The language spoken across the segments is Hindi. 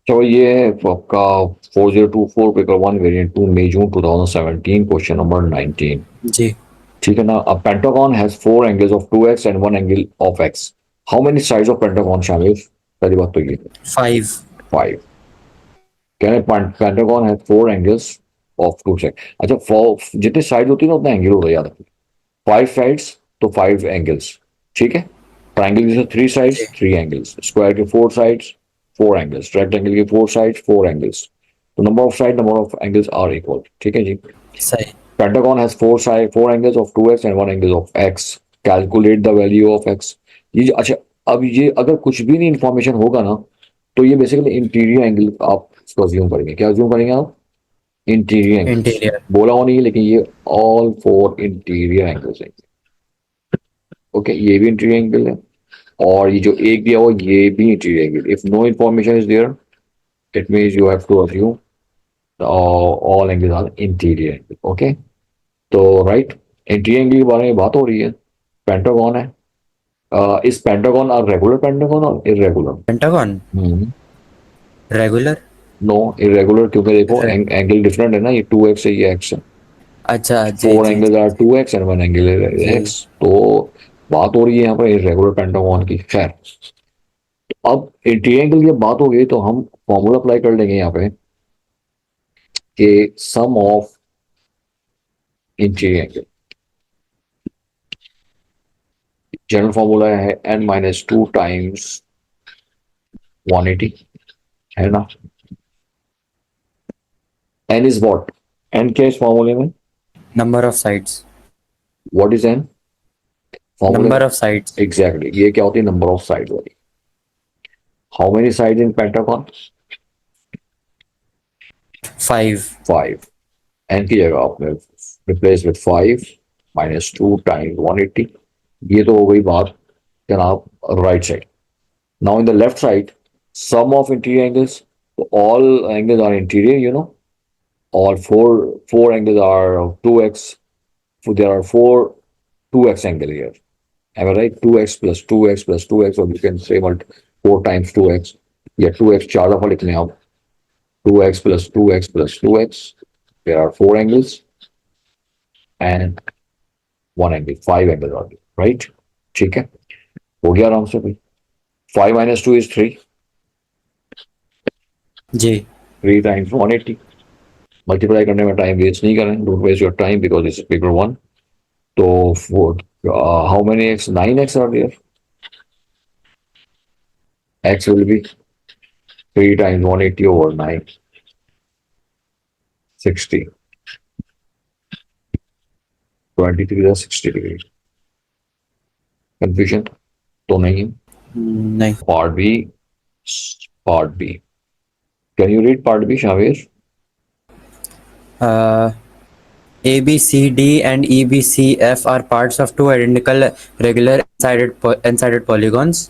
तो ये है आपका 4024 paper one variant two May June 2017 question number 19। जी। ठीक है ना। A pentagon has four angles of 2x and one angle of x। How many sides of pentagon शामिल? पहली बात तो ये 5। 5। कह रहे pentagon has four angles of two side. अच्छा, जितने साइड होती है ना उतना एंगल होता है, याद रखिए। 5 साइड्स तो 5 एंगल्स। ठीक है। ट्राइंगल के थ्री जी। साइड्स 3 एंगल्स, स्क्वायर के 4 साइड्स 4 एंगल्स, रेक्टेंगल के 4 साइड्स 4 एंगल्स। तो number of angles are equal. ठीक है जी। सही। Pentagon has four angles of 2x and one angle of x. Calculate the value of x. ये अच्छा, अब ये अगर कुछ भी नहीं इंफॉर्मेशन होगा ना, तो ये बेसिकली इंटीरियर एंगल आप इसको अज्यूम करेंगे। क्या अज्यूम करेंगे आप? Interior angles. इंटीरियर। बोला हो नहीं, लेकिन ये ऑल फोर इंटीरियर एंगल्स हैं। ओके, ये भी इंटीरियर एंगल है, और ये जो एक दिया हुआ ये भी interior angle. If no information is there, it means you have to assume all angles are interior angle. Okay. तो राइट, इंटीरियर एंगल के बारे में बात हो रही है। पेंटागन है। इस पेंटागन और रेगुलर पेंटागन और irregular? Pentagon regular. No, irregular, क्योंकि देखो एंगल डिफरेंट है ना, ये 2x है, ये x है। अच्छा, जी फोर जी एंगल जी are 2x and one angle जी। x। तो बात हो रही है यहाँ पर इरेगुलर पेंटागन की। खैर, अब इंटीरियर एंगल की बात हो गई तो हम फॉर्मूला अप्लाई कर लेंगे यहाँ पे कि sum of interior angle. General formula है n-2 टाइम्स 180, है ना। n is what? n क्या है इस फॉर्मूले में? Number of sides. What is n फॉर्मूले में? Number of sides. एग्जैक्टली, ये क्या होती है? नंबर ऑफ साइड वाली। How many side in pentagon? 5। 5। n की जगह आपने रिप्लेस विथ 5-2 टाइम्स 180। ये तो हो गई बात जनाब right side. Now in the left side, sum of interior angles. All angles are interior, you know. all four angles are 2x. So there are four 2x angle here. Am I right? 2x plus 2x plus 2x, or you can say 4 times 2x. Yeah, 2x चार दफा लिखने आप। 2x plus 2x plus 2x. There are four angles and one angle. Five angles are there, right? ठीक है, हो गया आराम से भाई। 5 - 2 is 3। जी। 3 times 180। मल्टीप्लाई करने में टाइम वेस्ट नहीं करें, don't waste your time because this is paper one. तो how many x? 9x are there. x will be 3 times 180 over 9, 60. 23 is 60 degree. Confusion तो नहीं? नहीं। Part B. Part B. Can you read Part B, Shavir? A B C D and E B C F are parts of two identical regular n-sided polygons.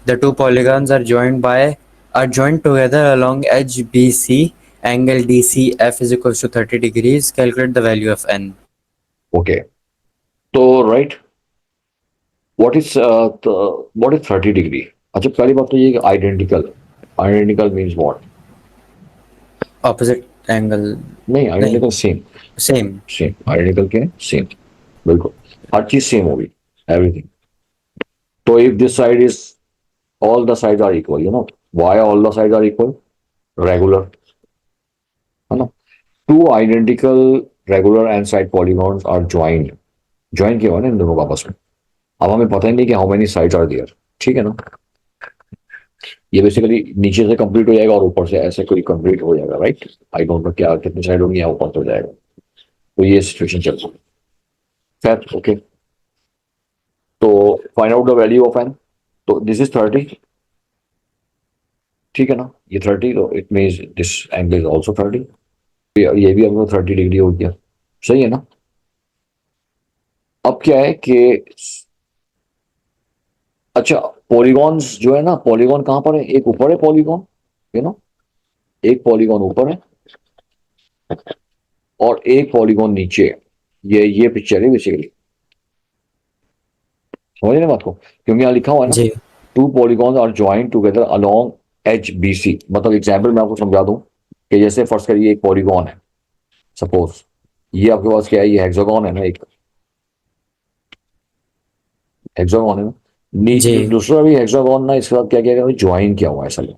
The two polygons are joined together along edge BC. Angle DCF is equals to 30 degrees. Calculate the value of n. Okay. तो right. What is 30 degree? अच्छा, पहली बात तो ये identical. Identical means what? Opposite angle. नहीं, नहीं। Identical same. Same. Same identical के सेम, बिल्कुल। हर चीज सेम होगी, एवरीथिंग। तो if this side is, all the sides are equal, you know. Why all the sides are equal? Regular, है ना। Two identical regular and side polygons are joint. Join किया हुआ ना इन दोनों को आपस में। अब हमें पता ही नहीं कि how many sides are there. ठीक है ना। ये बेसिकली नीचे से कंप्लीट हो जाएगा और ऊपर से ऐसे कोई कंप्लीट हो जाएगा, राइट। आई डोंट नो क्या कितनी साइड होंगी, या ऊपर से हो जाएगा। तो ये सिचुएशन चल रही है। खैर, ओके। तो find out the value of n. तो दिस इज 30। ठीक है ना, ये 30, तो it means this angle is also 30। ये भी हमको 30 डिग्री हो गया। सही है ना। अब क्या है कि अच्छा, पॉलीगॉन्स जो है ना, पॉलीगॉन कहां पर है? एक ऊपर है पॉलीगॉन, यू नो। एक पॉलीगॉन ऊपर है और एक पॉलीगॉन नीचे है। ये पिक्चर है बेसिकली। समझ रहे बात को? क्योंकि यहाँ लिखा हुआ है ना, जी। Two polygons are joint together along H B C, मतलब एग्जाम्पल मैं आपको समझा दूं कि जैसे फर्ज करिए एक पॉलीगॉन है, सपोज ये आपके पास क्या है, ये हेक्सागोन है ना, एक हेक्सागोन है ना, जी दूसरा भी हेक्सागोन ना, इसके साथ क्या किया गया, ज्वाइन किया हुआ है असल में।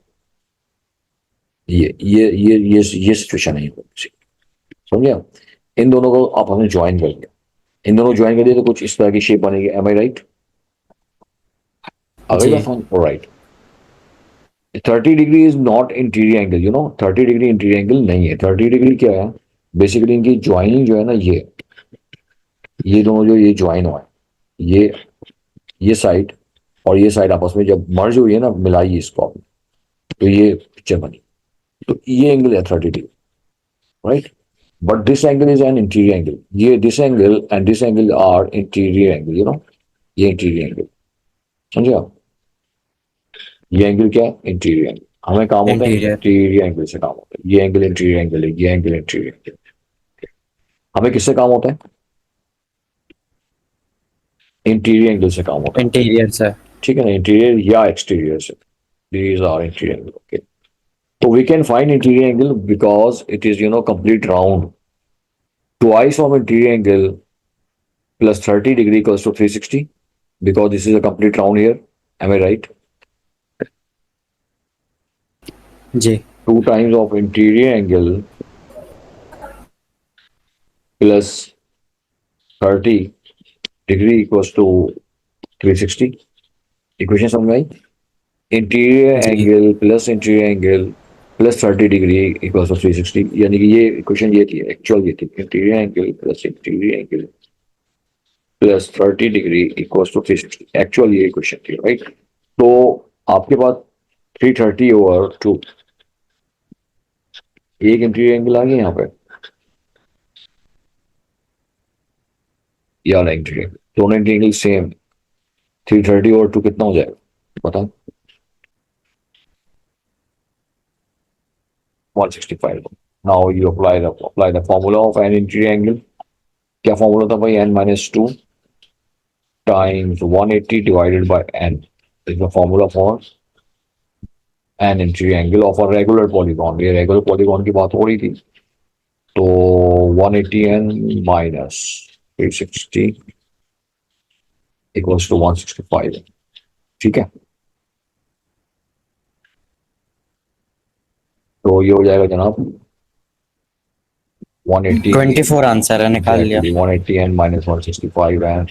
ये सिचुएशन है, समझे आप? इन दोनों को आपस में ज्वाइन कर दिया, इन दोनों ज्वाइन कर दिया तो कुछ इस तरह की शेप बनेगी, एम आई राइट? आ गई जी बात समझ? Right. 30 degree is not interior angle, 30 degree interior angle नहीं है। 30 डिग्री क्या है, बेसिकली इनकी ज्वाइनिंग जो है ना, ये दोनों जो ये ज्वाइन हुआ है, ये साइड और ये साइड आपस में जब मर्ज हुई है ना, मिलाई इसको आपने, तो ये पिक्चर बनी। तो ये एंगल है 30 degree, right? But this angle is an interior angle, ये this angle and this angle are interior angle, ये इंटीरियर एंगल, समझे आप? ये एंगल क्या है, इंटीरियर एंगल। हमें काम होता है इंटीरियर इंटीरियर एंगल से, काम होता है। ये एंगल इंटीरियर एंगल है, ये एंगल इंटीरियर एंगल। हमें किससे काम होता है, इंटीरियर एंगल से काम होता है, इंटीरियर से ठीक है ना, इंटीरियर या एक्सटीरियर से। These are interior angle, okay. तो we can find interior angle because it is complete round, twice of interior angle plus 30 degree equals to 360, because this is a complete round here, am I right? जी 2 times of interior angle plus 30 degree equals to 360, equation समझ में आई? इंटीरियर जी angle plus interior angle plus 30 degree equals to 360, यानी कि ये इक्वेशन ये थी, एक्चुअल ये थी, interior angle plus interior angle plus 30 degree equals to 360, actual ये इक्वेशन थी, राइट? तो आपके पास 330/2, एक इंटीरियर एंगल आ गया यहाँ पे, ये वाला इंटीरियर एंगल, दोनों इंटीरियर एंगल सेम, 330/2 कितना हो जाएगा बताओ? 165। Now you apply the formula of n interior angle. क्या फॉर्मूला था भाई, n-2 times 180 divided by n is the formula for an interior angle of a regular polygon। ये रेगुलर पॉलीगॉन की बात हो रही थी, तो 180n minus 360 equals to 165, ठीक है? तो ये हो जाएगा जनाब 180, 24 आंसर है, निकाल लिया। exactly 180n minus 165 and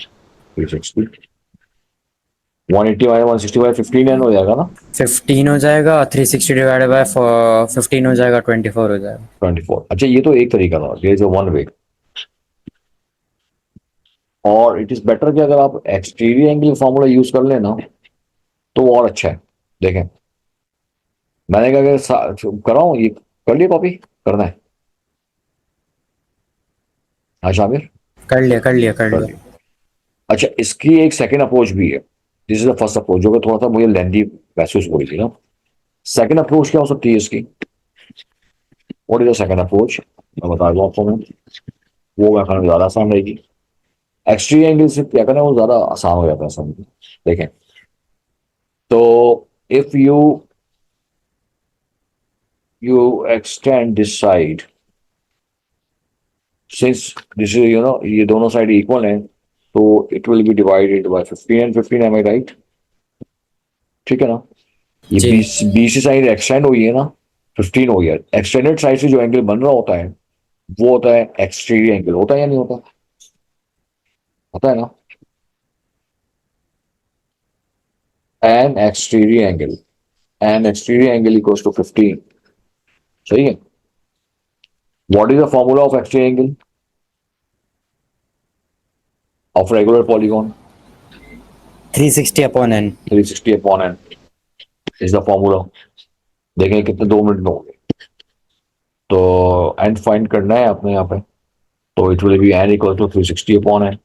360, 180 minus 165 15n हो जाएगा ना, 15 हो जाएगा, 360 डिवाइडेड बाय 15 हो जाएगा, 24 हो जाएगा। 24। अच्छा ये तो एक तरीका था, there is a one way, और इट इज बेटर कि अगर आप एक्सटीरियर एंगल फॉर्मूला यूज कर लेना तो वो और अच्छा है। देखें, मैंने कहा अगर कराऊं, ये कर लिया, कॉपी करना है? हाँ शामिर, कर लिया कर लिया कर कर लिया। लिया। अच्छा इसकी एक सेकंड अप्रोच भी है, this is the first approach, जो कि थोड़ा सा मुझे लेंदी महसूस हो रही थी ना। सेकंड अप्रोच क्या हो सकती है इसकी, what is the second approach, मैं बता दूं आपको, मैं वो मैं करना ज्यादा आसान रहेगी। एक्सटीरियर एंगल से क्या करना है वो ज्यादा आसान हो जाता है समझ। देखें, तो if you extend this side, since this is ये दोनों साइड इक्वल हैं, तो it will be divided by 15 and 15, am I right? ठीक है ना? ये जी बीसी साइड एक्सटेंड हुई है ना, 15 हो गया। एक्सटेंडेड साइड से जो एंगल बन रहा होता है वो होता है एक्सटीरियर एंगल, होता है या नहीं होता? होता है ना, n exterior angle equals to 15, सही है? What is the formula of exterior angle of regular polygon? 360/n। 360/n is the formula. देखें कितने 2 मिनट में होंगे, तो एंड फाइंड करना है अपने यहाँ पे, तो it will be n equal to 360/n,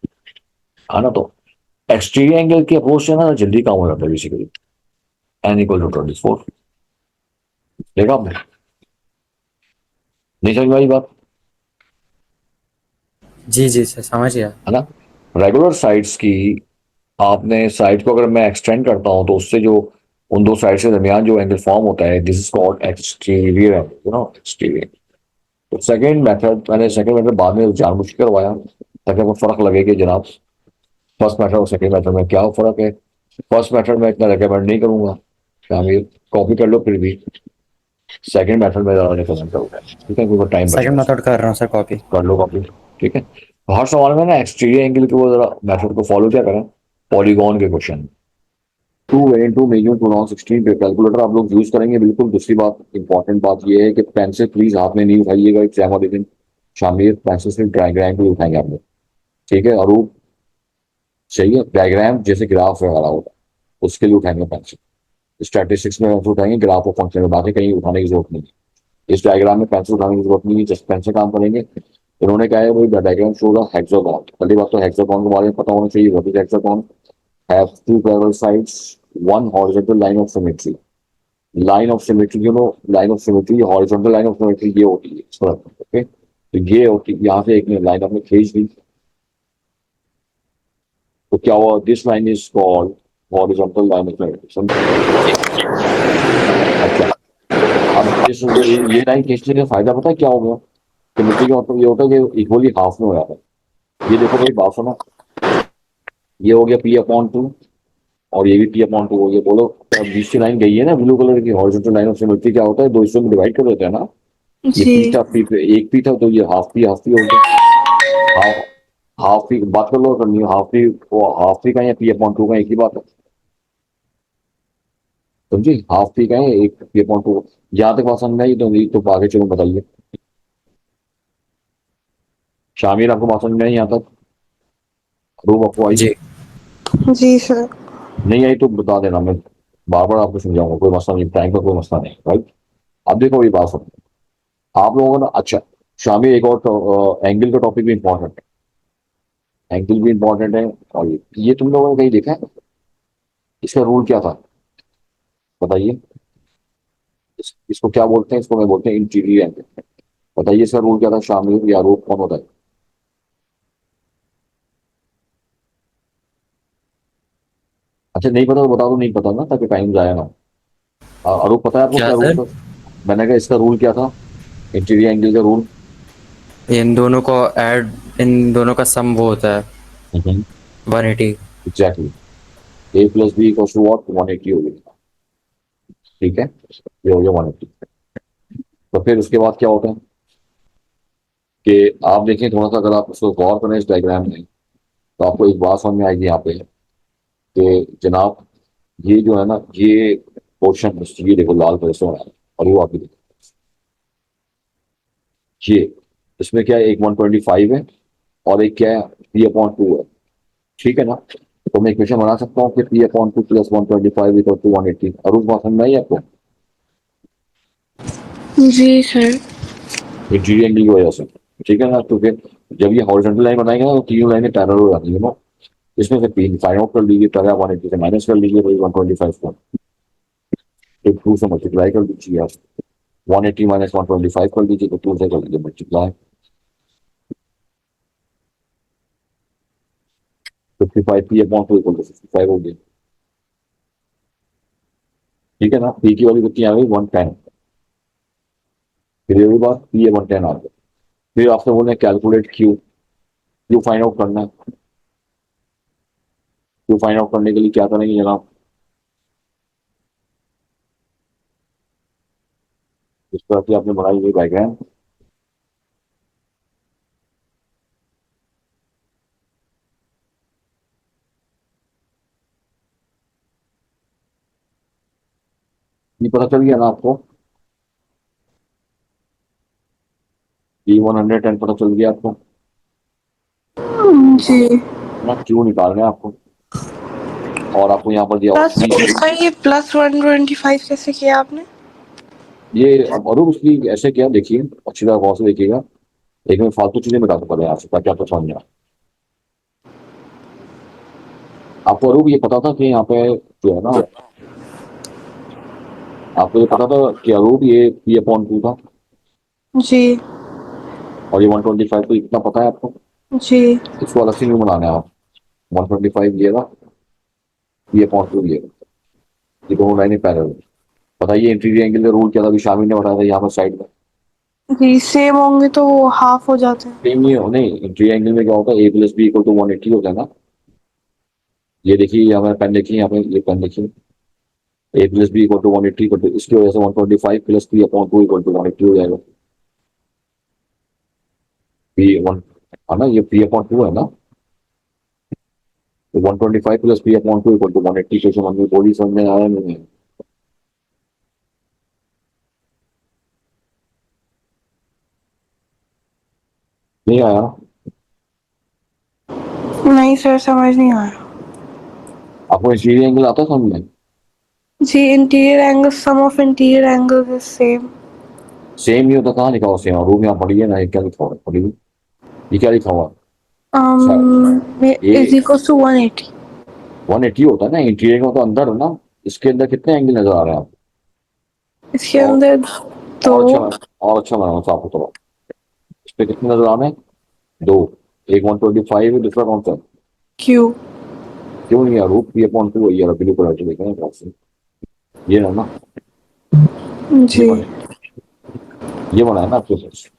है ना? तो एक्सटीरियर एंगल की अप्रोच से ना जल्दी काम हो जाता है बेसिकली, एन इक्वल टू 24। देखा आपने, नहीं समझ में आई बात, जी जी सर, समझ गया। है ना? रेगुलर साइड्स की, आपने साइड को अगर मैं एक्सटेंड करता हूं तो उससे जो उन दो साइड से दरमियान जो एंगल फॉर्म होता है, this is called exterior angle, you know, exterior. तो सेकंड मेथड, मैंने सेकंड मेथड बाद में जानबूझ के करवाया ताकि आपको फर्क लगे कि जनाब फर्स्ट मेथड और सेकंड मेथड में क्या फर्क है। फर्स्ट मेथड में इतना रिकमेंड नहीं करूंगा, शामिल कॉपी कर लो, फिर भी सेकंड मेथड में ज्यादा रिकमेंड करूंगा, ठीक है, क्योंकि टाइम सेकंड बचेगा। मेथड कर रहा हूँ सर कॉपी। कर लो कॉपी, ठीक है। तो हर सवाल में ना एक्सटीरियर एंगल के वो जरा मेथड को फॉलो क्या करें, पॉलीगॉन के क्वेश्चन, 2 मीडियम 2 16 पे कैलकुलेटर आप लोग यूज करेंगे बिल्कुल। दूसरी बात, इंपॉर्टेंट बात ये है कि पेंसिल प्लीज हाथ में नहीं उठाइएगा एग्जाम वाले दिन, शामिल पेंसिल सिर्फ डायग्राम पे उठाएंगे आप लोग, ठीक है। और वो सही है, डायग्राम जैसे ग्राफ वगैरह होता है उसके लिए उठाएंगे पेंसिल। स्टैटिस्टिक्स में पेंसिल उठाएंगे, ग्राफ और फंक्शन में, बाकी कहीं उठाने की जरूरत नहीं है। इस डायग्राम में पेंसिल उठाने की जरूरत नहीं है, जस्ट पेन से काम करेंगे। इन्होंने कहा है वही डायग्राम शो द हेक्सागोन। पहली बात तो हेक्सागोन के बारे में पता होना चाहिए, what is hexagon. Have two parallel sides, one horizontal line of symmetry. Line of symmetry, you know, line of symmetry, horizontal line of symmetry ये होती है इस तरह, ओके। तो ये होती है, यहाँ से एक लाइन आपने खींच दी, तो क्या हुआ, this line is called horizontal line of symmetry. अच्छा, अब इस ये लाइन खींचने का फायदा पता है क्या हो गया, सिमेट्री का मतलब ये होता है कि इक्वली हाफ में हो जाता है। ये देखो भाई, बात सुनो, ये हो गया P/2 और ये भी P/2 हो गया। बोलो अब बीच की लाइन गई है ना ब्लू कलर की, हॉरिजॉन्टल लाइन ऑफ सिमेट्री क्या होता है, दो हिस्सों में डिवाइड कर देते हैं ना। ये जी। पी था, पी पे एक पी था, तो ये हाफ पी हो गया। हाफ हाफ पी बात कर लो, करनी हाफ पी, वो हाफ पी का या P/2 का एक ही बात है, समझी। हाफ पी का है, एक P/2। जहां तक बात समझ में आई तो आगे चलो बताइए, शामिर आपको बात समझ में आई यहाँ तक, रूम आपको आई, जी। जी सर। नहीं आई तो बता देना, मैं बार बार आपको समझाऊंगा, कोई मसला नहीं, टाइम का कोई मसला नहीं, राइट। अब देखो ये बात सुनो, आप लोगों का ना, अच्छा शामिर एक और एंगल का टॉपिक भी इंपॉर्टेंट है, एंगल भी इंपॉर्टेंट है। और ये तुम लोगों ने कहीं देखा है, इसका रूल क्या था बताइए। इसको क्या बोलते हैं, इसको मैं बोलते हैं इंटीरियर एंगल। बताइए इसका रूल क्या था, शामिर या रूल कौन होता है। अच्छा नहीं पता तो बता दो, नहीं पता ना, ताकि टाइम जाया ना हो। अरूप पता है आपको क्या क्या रूल सर? था, मैंने कहा इसका रूल क्या था, इंटीरियर एंगल का रूल। इन दोनों को ऐड, इन दोनों का सम वो होता है 180। Exactly, A+B equals to what, 180 हो गया, ठीक है, ये हो गया 180। तो फिर उसके बाद क्या होता है कि आप देखें थोड़ा सा, अगर आप उसको गौर करें इस डायग्राम में, तो आपको एक बात समझ में आएगी यहाँ पे कि जनाब ये जो है ना, ये पोर्शन, ये देखो लाल कलर से बना है, और वो आपकी देखो, ये इसमें क्या है, एक 125 है और एक क्या है, P/2 है, ठीक है ना। तो मैं इक्वेशन बना सकता हूँ कि P/2 प्लस 125 इक्वल टू 180, और उस बात समझ में आई आपको, जी सर। इंटीरियर एंगल की वजह से, ठीक है ना। तो फिर जब ये हॉरिजॉन्टल लाइन बनाएंगे ना, तो तीनों लाइनें पैरेलल हो जाती है ना। इसमें से तीन फाइंड आउट कर लीजिए, पहले 180 से माइनस कर लीजिए, वही 125 को फिर 2 से मल्टीप्लाई कर दीजिए आप, 180 माइनस 125 कर लीजिए, तो 2 से कर लीजिए मल्टीप्लाई, 55 P/2 इक्वल टू 55 हो गया, ठीक है ना। पी की वाली कितनी आ गई, 110। फिर ये भी बात, P 110 आ गया। फिर आपसे बोले calculate Q, Q find out करना है। क्यू फाइंड आउट करने के लिए क्या करेंगे जनाब, इस तरह की आपने बनाई हुई डायग्राम, ये पता चल गया ना आपको, P 110 पता चल गया आपको जी। ना, क्यू निकालना है आपको, और आपको यहाँ पर दिया प्लस P। सर, ये प्लस 125 कैसे किया आपने? ये अब और उसकी ऐसे क्या, देखिए अच्छी तरह गौर से देखिएगा, एक मैं फालतू चीजें मिटा दूं पहले आपसे ताकि आपको समझ में आए। आपको अरूप ये पता था कि यहाँ पे जो है ना, आपको ये पता था कि अरूप ये P/2 था, जी। और ये 125, तो इतना पता है आपको। जी। इसको अलग से क्यों बनाना है आप, 125 लिएगा, P/2 लिएगा, ये दोनों लाइनें पैरेलल। बताइए इंटीरियर एंगल का रूल क्या था, अभी शामिल ने बताया था यहाँ पर साइड में। जी सेम होंगे तो वो हाफ हो जाते हैं। सेम ही हो नहीं, इंटीरियर एंगल में क्या होता है, ए प्लस बी इक्वल टू 180 होता है ना। ये देखिए, यहाँ पे पेन देखिए, यहाँ पे ये पेन देखिए, A plus B equal to 180, तो इसकी वजह से 125 plus B upon 2 equal to 180 हो जाएगा। बी वन है ना, ये बी अपॉन 2 है ना, तो 125 plus B upon 2 equal to 180। Question हमने थोड़ी समझ में आया नहीं है। नहीं आया। नहीं सर समझ नहीं आया। आपको इंटीरियर एंगल आता है समझ में? जी interior angle sum of interior angle is same. Same ही होता, कहाँ लिखा हुआ सेम? रूम यहाँ पढ़िए ना, ये क्या लिखा हुआ है, पढ़िए ये क्या लिखा हुआ है? इज ये इक्वल्स टू 180। 180 होता है ना, इंटीरियर का तो अंदर है ना। इसके अंदर कितने एंगल नजर आ रहे हैं आपको? इसके और अंदर दो। और अच्छा बनाना आपको तो, इस पे कितने नजर आ रहे हैं? दो। एक 125 है, दूसरा कौन सा है? क्यू। क्यों नहीं यार, रूप पी अपॉन 2 है यार, ब्लू कलर के लिखे हैं क्रॉस से। ये ना, ये जी बने, ये बना है ना आपके पास।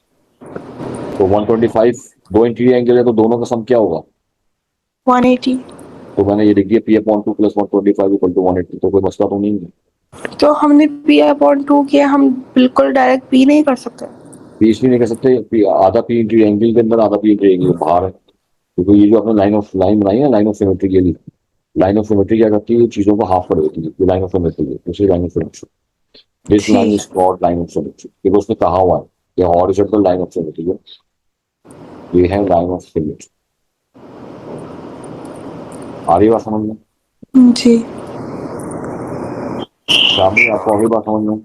तो 125 दो इंटीरियर एंगल है, तो दोनों का सम क्या होगा? 180। तो मैंने ये लिख दिया P upon 2 plus 125 equal to 180, तो कोई मसला तो नहीं है। तो हमने पी अपॉन 2 किया, हम बिल्कुल डायरेक्ट पी नहीं कर सकते। पी इसलिए नहीं कर सकते, आधा पी इंटीरियर एंगल के अंदर, आधा पी इंटीरियर एंगल बाहर है। क्योंकि ये जो आपने लाइन बनाई है, लाइन ऑफ सिमेट्री के लिए, लाइन ऑफ सिमेट्री क्या करती है, चीजों को हाफ कर देती है। ये लाइन ऑफ सिमेट्री है, दूसरी line of symmetry, this line ठीक is called line of symmetry, क्योंकि उसने कहा हुआ है ये हॉरिजॉन्टल लाइन ऑफ सिमेट्री है, ये है लाइन ऑफ सिमेट्री। आ रही बात समझ में? है। जी शामी आपको अगली बात समझ में?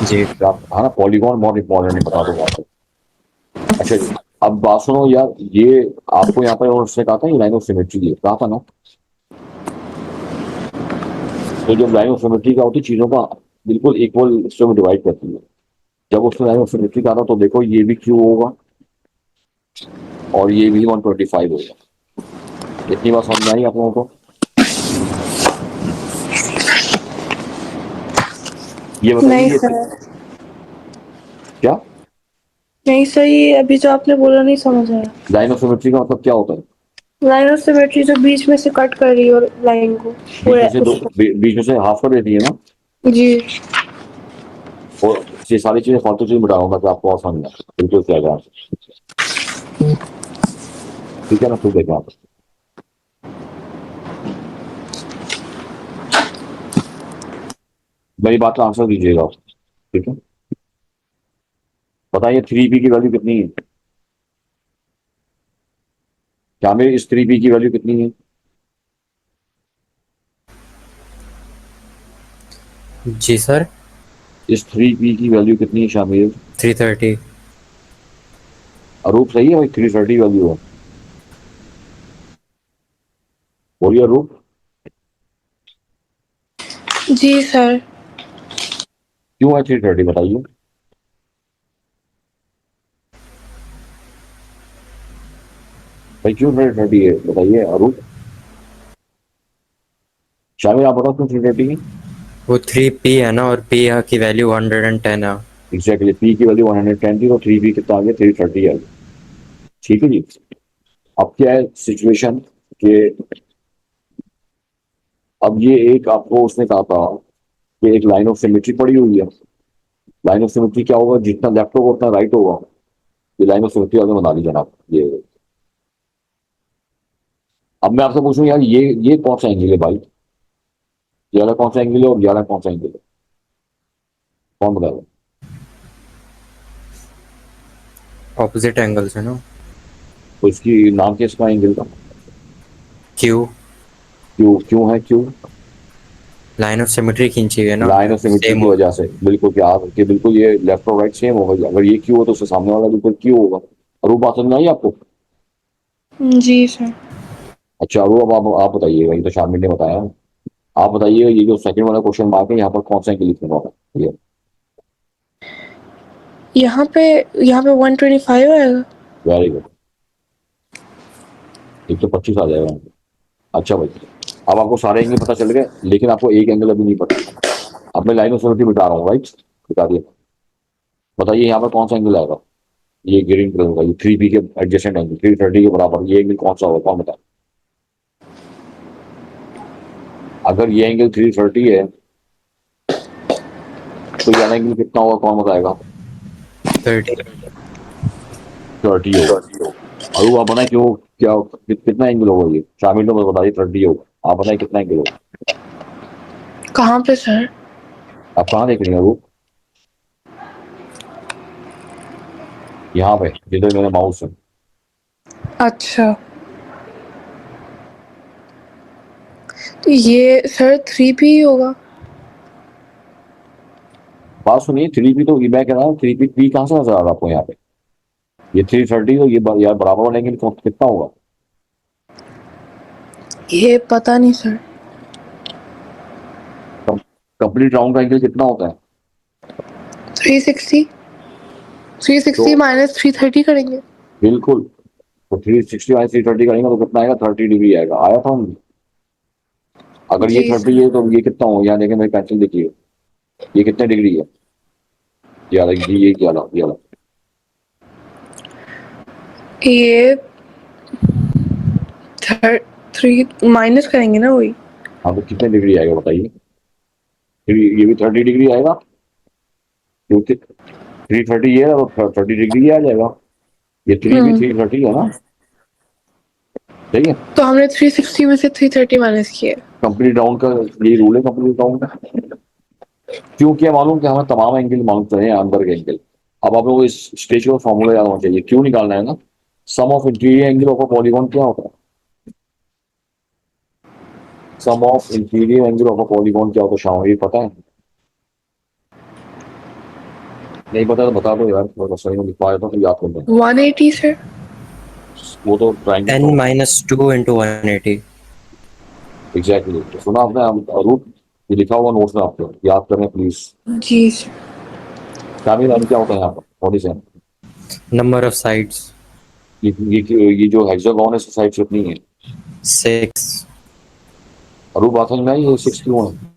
जी आप हाँ ना, पॉलीगॉन बहुत इंपॉर्टेंट है, बता दो आपको। अच्छा जी, अब बात सुनो यार, ये आपको यहाँ पर उसने कहा था ये लाइन ऑफ सिमेट्री है, कहा था ना। तो जब लाइन ऑफ सिमेट्री का होती है, चीजों का बिल्कुल इक्वल हिस्सों में डिवाइड करती है। जब उसने लाइन ऑफ सिमेट्री कहा था, तो देखो ये भी क्यू होगा और ये भी 125 होगा। इतनी बात समझ में आई आप लोगों को? ये नहीं बताइए ये सर। क्या नहीं सर, ये अभी जो आपने बोला नहीं समझ आया। लाइन ऑफ सिमेट्री का मतलब क्या होता है? लाइन ऑफ सिमेट्री जो बीच में से कट कर रही है लाइन को बीच पूरे में से दो, उसको। बीच में से हाफ कर देती है ना। जी और ये सारी चीजें फालतू चीज मिटाऊंगा तो आपको और समझ में आए। बिल्कुल क्या है, ठीक है ना, फिर देखें आप। मेरी बात का आंसर दीजिएगा आप, ठीक है? बताइए 3p की वैल्यू कितनी है? क्या मेरी इस 3p की वैल्यू कितनी है? जी सर। इस 3p की वैल्यू कितनी है शामिर? 330। अरूप सही है भाई, 330 वैल्यू है। बोलिए अरूप। जी सर। क्यों है 330 बताइए? भाई क्यों 330 है बताइए अरूप। शामिर आप बताओ क्यों 330 है? वो 3p है ना, और p की वैल्यू 110 है। एग्जैक्टली, पी की वैल्यू 110 थी, तो 3p कितना आ गया, 330 है। ठीक है जी। अब क्या है सिचुएशन कि अब ये एक आपको उसने कहा था कि एक लाइन ऑफ सिमेट्री पड़ी हुई है। लाइन ऑफ सिमेट्री क्या होगा, जितना लेफ्ट होगा उतना राइट होगा। ये लाइन ऑफ सिमेट्री आपने बना ली जनाब, ये। अब मैं आपसे पूछूं यार, ये कौन सा एंगल है भाई? ये वाला कौन सा एंगल है और ये वाला कौन सा एंगल है? कौन बताएगा? ऑपोजिट एंगल्स है ना। तो इसकी नाम क्या है इसका एंगल का? q। क्यों क्यों है क्यों? लाइन ऑफ सिमेट्री खींची हुई है ना, लाइन ऑफ सिमेट्री सेम की हो। वजह से बिल्कुल, क्या कि बिल्कुल ये लेफ्ट और राइट सेम होगा। अगर ये क्यों हो तो उसके सामने वाला बिल्कुल क्यों होगा। और वो बात समझ में आई आपको? जी सर। अच्छा वो अब आप बताइएगा, ये तो शामिल ने बताया। आप बताइए ये जो सेकंड वाला क्वेश्चन मार्क है, यहाँ पर कौन सा एंगल लिखने वाला है? ये यहाँ पे यहाँ पे 125 आएगा। वेरी गुड, एक तो 25 आ जाएगा। अच्छा भाई, अब आपको सारे एंगल पता चल गए, लेकिन आपको एक एंगल अभी नहीं पता। अब मैं लाइन ऑफ सिमिट्री बिठा रहा हूँ, राइट? बिठा दिया। बताइए यहाँ पर कौन सा एंगल आएगा? ये ग्रीन कलर का, ये 3P के एडजेसेंट एंगल, 330 के बराबर, ये एंगल कौन सा होगा, कौन बताए? अगर ये एंगल 330 है तो ये वाला एंगल कितना होगा, कौन बताएगा? 30. 30 होगा। और आप बताए क्यों, क्या कितना एंगल होगा? ये 4 मिनटों में बताइए। 30 होगा। आप बताइए कितना एंगल होगा? कहाँ पे सर? आप कहाँ देख रही हैं वो? यहाँ पे जिधर मेरा माउस है। अच्छा, तो ये सर 3P होगा। बात सुनिए, 3P तो मैं कह रहा हूँ, 3P कहाँ से नजर आ रहा है आपको यहाँ पे? ये 330 तो ये यार बराबर वाला एंगल कितना होगा? ये पता नहीं सर। कंप्लीट राउंड का एंगल कितना होता है? 360। 360 तो माइनस 330 करेंगे। बिल्कुल, तो 360 माइनस 330 करेंगे तो कितना आएगा? 30 डिग्री आएगा। आया था हम। अगर ये जी 30 सर। है तो ये कितना होगा? यहाँ देखें, मेरी पेंसिल देखिए, ये कितने डिग्री है? ये वाला, ये वाला। ये 3 माइनस करेंगे ना वही। हाँ, तो कितने डिग्री आएगा बताइए? ये भी 30 डिग्री आएगा, क्योंकि 330 ये है तो 30 डिग्री आ जाएगा। ये 3 भी 330 है ना? सही है। तो हमने 360 में से 330 माइनस किया। कंप्लीट राउंड का यही रूल है, कंप्लीट राउंड का। क्यों किया मालूम? कि हमें तमाम एंगल मालूम चले हैं, अंदर के एंगल। अब आप लोगों को इस स्टेज का फॉर्मूला याद होना चाहिए। क्यों निकालना है ना? Sum of interior angle of a polygon क्या होता है? Sum of interior angle of a polygon क्या होता है? शाम ये पता है? नहीं पता तो बता दो यार, थोड़ा सही में लिख पाया था तो याद कर दो। 180 सर। वो तो ट्राइंगल n तो minus 2 into 180. एग्जैक्टली सुना आपने रूट? ये लिखा हुआ नोट्स में, आपको याद करें प्लीज। जी सर। फैमिली लाइन क्या होता है यहाँ पर? What is? Number of sides, ये जो हेक्सागोन है, साइड कितनी है? 6. और वो बात समझ में आई, ये 6 क्यों है?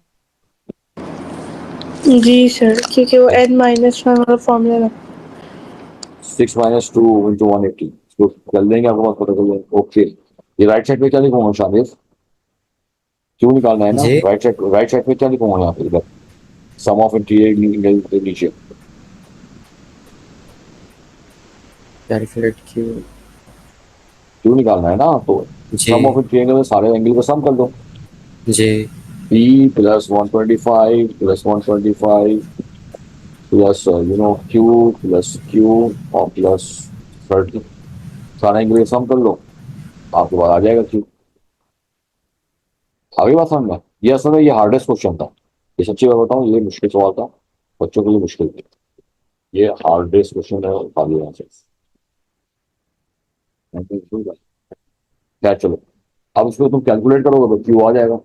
जी सर, क्योंकि वो n माइनस 1 वाला फॉर्मूला। 6 माइनस 2 इंटू 180, तो चल देंगे, आपको बात पता चल जाएगा। ओके, ये राइट साइड पे क्या लिखूंगा शामिर? क्यों निकालना है ना? J राइट साइड पे क्या लिखूंगा यहाँ पे? इधर सम ऑफ इंटीरियर के नीचे calculate Q. क्यों निकालना है ना? तो सम ऑफ J इंटीरियर में सारे एंगल को सम कर दो। J P plus 125 plus 125 plus Q plus Q और प्लस 30, सारे एंगल सम कर लो, आपके पास आ जाएगा Q। आगे बात समझ में? ये असल में ये हार्डेस्ट क्वेश्चन था। ये सच्ची बात बताऊं, ये मुश्किल सवाल था, बच्चों के लिए मुश्किल था। ये हार्डेस्ट क्वेश्चन है, खाली यहाँ से। खैर चलो, अब इसको तुम कैलकुलेट करोगे तो क्यू आ जाएगा।